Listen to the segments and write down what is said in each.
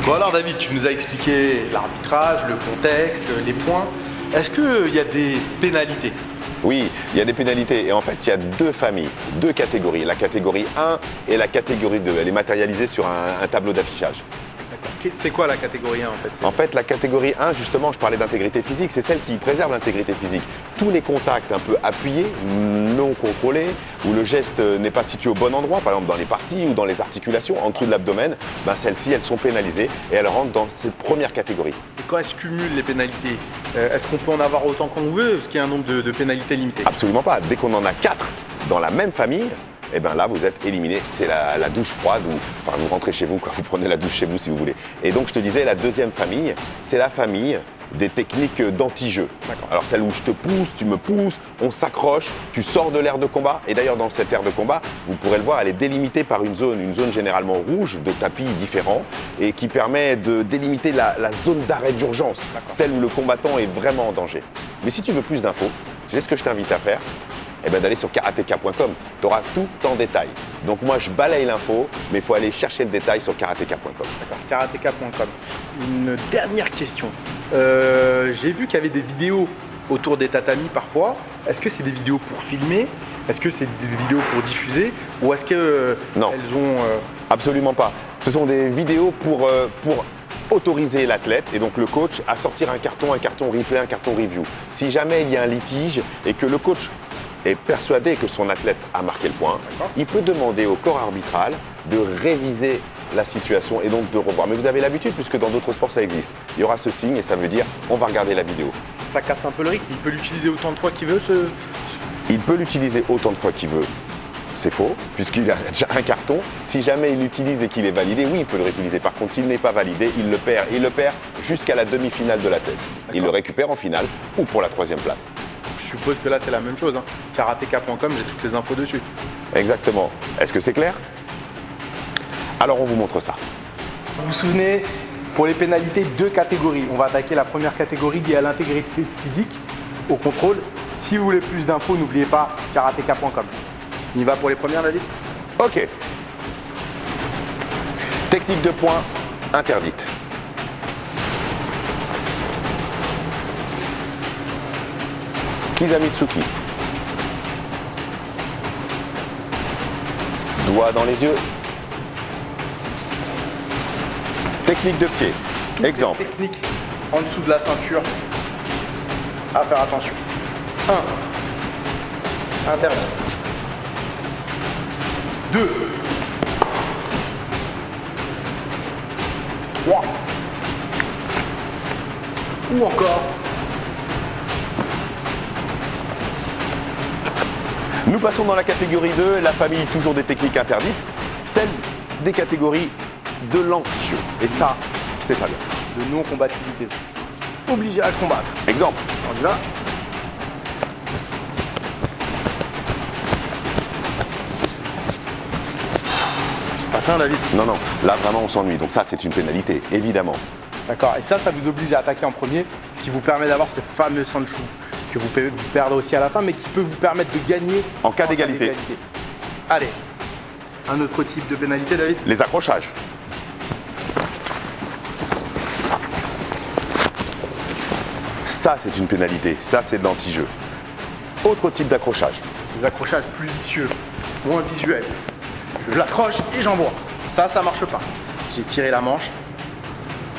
Bon alors David, tu nous as expliqué l'arbitrage, le contexte, les points. Est-ce qu'il y a des pénalités? Oui, il y a des pénalités et en fait il y a deux familles, deux catégories, la catégorie 1 et la catégorie 2. Elle est matérialisée sur un tableau d'affichage. C'est quoi la catégorie 1 en fait? En fait, la catégorie 1, justement, je parlais d'intégrité physique, c'est celle qui préserve l'intégrité physique. Tous les contacts un peu appuyés, non contrôlés, où le geste n'est pas situé au bon endroit, par exemple dans les parties ou dans les articulations, en dessous de l'abdomen, ben celles-ci, elles sont pénalisées et elles rentrent dans cette première catégorie. Et quand elles se cumulent les pénalités, est-ce qu'on peut en avoir autant qu'on veut? Est-ce qu'il y a un nombre de pénalités limité? Absolument pas. Dès qu'on en a 4 dans la même famille, et bien là, vous êtes éliminé. C'est la douche froide ou enfin, vous rentrez chez vous, quoi. Vous prenez la douche chez vous si vous voulez. Et donc, je te disais, la deuxième famille, c'est la famille des techniques d'anti-jeu. Alors, celle où je te pousse, tu me pousses, on s'accroche, tu sors de l'aire de combat. Et d'ailleurs, dans cette aire de combat, vous pourrez le voir, elle est délimitée par une zone généralement rouge, de tapis différents, et qui permet de délimiter la zone d'arrêt d'urgence, celle où le combattant est vraiment en danger. Mais si tu veux plus d'infos, tu sais ce que je t'invite à faire? Eh ben d'aller sur karateka.com, tu auras tout en détail. Donc moi je balaye l'info, mais il faut aller chercher le détail sur karateka.com. D'accord, karateka.com. Une dernière question. J'ai vu qu'il y avait des vidéos autour des tatamis parfois. Est-ce que c'est des vidéos pour filmer? Est-ce que c'est des vidéos pour diffuser? Ou est-ce que non, elles ont… Absolument pas. Ce sont des vidéos pour autoriser l'athlète et donc le coach à sortir un carton replay, un carton review. Si jamais il y a un litige et que le coach est persuadé que son athlète a marqué le point, il peut demander au corps arbitral de réviser la situation et donc de revoir. Mais vous avez l'habitude puisque dans d'autres sports ça existe. Il y aura ce signe et ça veut dire on va regarder la vidéo. Ça casse un peu le rythme. Il peut l'utiliser autant de fois qu'il veut Il peut l'utiliser autant de fois qu'il veut. C'est faux, puisqu'il a déjà un carton. Si jamais il l'utilise et qu'il est validé, oui, il peut le réutiliser. Par contre, s'il n'est pas validé, il le perd. Il le perd jusqu'à la demi-finale de la tête. Il le récupère en finale ou pour la 3e place. Je suppose que là, c'est la même chose. Hein. Karateka.com, j'ai toutes les infos dessus. Exactement. Est-ce que c'est clair? Alors, on vous montre ça. Vous vous souvenez, pour les pénalités, 2 catégories. On va attaquer la première catégorie liée à l'intégrité physique, au contrôle. Si vous voulez plus d'infos, n'oubliez pas karateka.com. On y va pour les premières, David? Ok. Technique de poing interdite. Kizamitsuki. Doigt dans les yeux. Technique de pied. Exemple. Technique en dessous de la ceinture. À faire attention. 1. Interdit. 2. 3. Ou encore. Nous passons dans la catégorie 2, la famille toujours des techniques interdites, celle des catégories de l'anti-jeu. Et ça, c'est pas bien. De non-combativité. Obligé à combattre. Exemple. On y va. Il se passe rien, David? Non, non, là vraiment on s'ennuie. Donc ça, c'est une pénalité, évidemment. D'accord, et ça vous oblige à attaquer en premier, ce qui vous permet d'avoir ce fameux Sanchu que vous perdez aussi à la fin, mais qui peut vous permettre de gagner en cas d'égalité. Allez, un autre type de pénalité, David? Les accrochages. Ça, c'est une pénalité. Ça, c'est de l'anti-jeu. Autre type d'accrochage. Des accrochages plus vicieux, moins visuels. Je l'accroche et j'envoie. Ça marche pas. J'ai tiré la manche.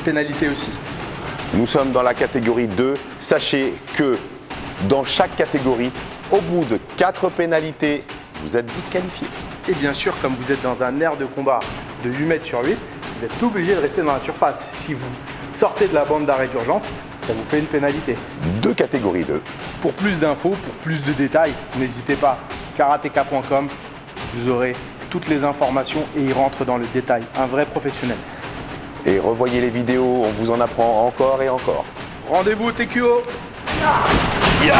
Pénalité aussi. Nous sommes dans la catégorie 2. Sachez que dans chaque catégorie, au bout de 4 pénalités, vous êtes disqualifié. Et bien sûr, comme vous êtes dans un aire de combat de 8 mètres sur 8, vous êtes obligé de rester dans la surface. Si vous sortez de la bande d'arrêt d'urgence, ça vous fait une pénalité. 2 catégories 2. Pour plus d'infos, pour plus de détails, n'hésitez pas, karateka.com, vous aurez toutes les informations et il rentre dans le détail. Un vrai professionnel. Et revoyez les vidéos, on vous en apprend encore et encore. Rendez-vous au TQO. Yeah.